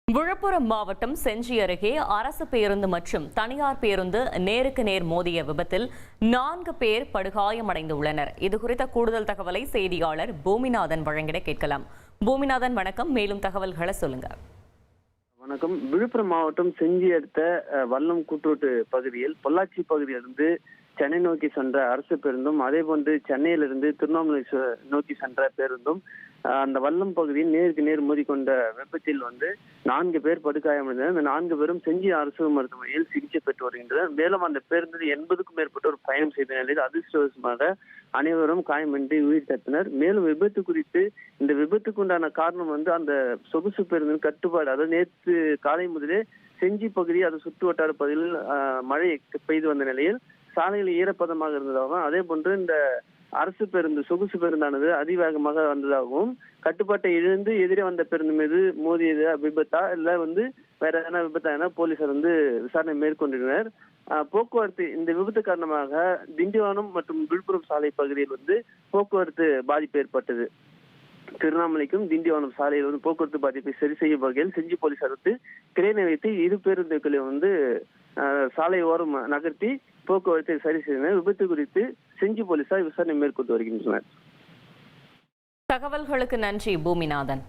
விழுப்புரம் மாவட்டம் செஞ்சி அருகே அரசு பேருந்து மற்றும் தனியார் பேருந்து நேருக்கு நேர் மோதிய விபத்தில் 4 பேர் படுகாயமடைந்துள்ளனர். இதுகுறித்த கூடுதல் தகவலை செய்தியாளர் பூமிநாதன் வழங்கிட கேட்கலாம். பூமிநாதன், வணக்கம். மேலும் தகவல்களை சொல்லுங்க. வணக்கம். விழுப்புரம் மாவட்டம் செஞ்சி அடுத்த வல்லம் கூட்டுரோட்டு பகுதியில் பொள்ளாச்சி பகுதியிலிருந்து சென்னை நோக்கி சென்ற அரசு பேருந்தும், அதே போன்று சென்னையிலிருந்து திருவண்ணாமலை நோக்கி சென்ற பேருந்தும் அந்த வல்லம் பகுதியில் நேருக்கு நேர் மோதிக்கொண்ட விபத்தில் 4 பேர் படுகாயமடைந்தனர். இந்த 4 பேரும் செஞ்சி அரசு மருத்துவமனையில் சிகிச்சை பெற்று வருகின்றனர். மேலும் அந்த பேருந்தில் 80க்கும் மேற்பட்டோர் பயணம் செய்த நிலையில் அதிர்ஷ்டவசமாக அனைவரும் காயமின்றி உயிர் தப்பினர். மேலும் விபத்து குறித்து, இந்த விபத்துக்கு உண்டான காரணம் அந்த சொகுசு பேருந்தின் கட்டுப்பாடு. அதாவது நேற்று காலை முதலே செஞ்சி பகுதி, அது சுற்று வட்டார பகுதியில் மழை பெய்து வந்த நிலையில் சாலையில் ஈரப்பதமாக இருந்ததாகவும், அதே போன்று இந்த அரசு பேருந்து சொகுசு பேருந்தானது அதிவேகமாக வந்ததாகவும், கட்டுப்பாட்டை இழந்து எதிரே வந்த பேருந்து மீது மோதியது விபத்தா இல்ல வேற எதனா விபத்தா என போலீசார் விசாரணை மேற்கொண்டனர். போக்குவரத்து, இந்த விபத்து காரணமாக திண்டிவனம் மற்றும் விழுப்புரம் சாலை பகுதியில் போக்குவரத்து பாதிப்பு ஏற்பட்டது. திருவண்ணாமலைக்கும் திண்டிவனம் சாலையில் போக்குவரத்து பாதிப்பை சரி செய்யும் வகையில் செஞ்சி போலீசார் கிரேனை வைத்து இரு பேருந்துகளை சாலை ஓரம் நகர்த்தி போக்குவரத்தை சரி செய்தனர். விபத்து குறித்து செஞ்சி போலீசார் விசாரணை மேற்கொண்டு வருகின்றனர். தகவல்களுக்கு நன்றி பூமிநாதன்.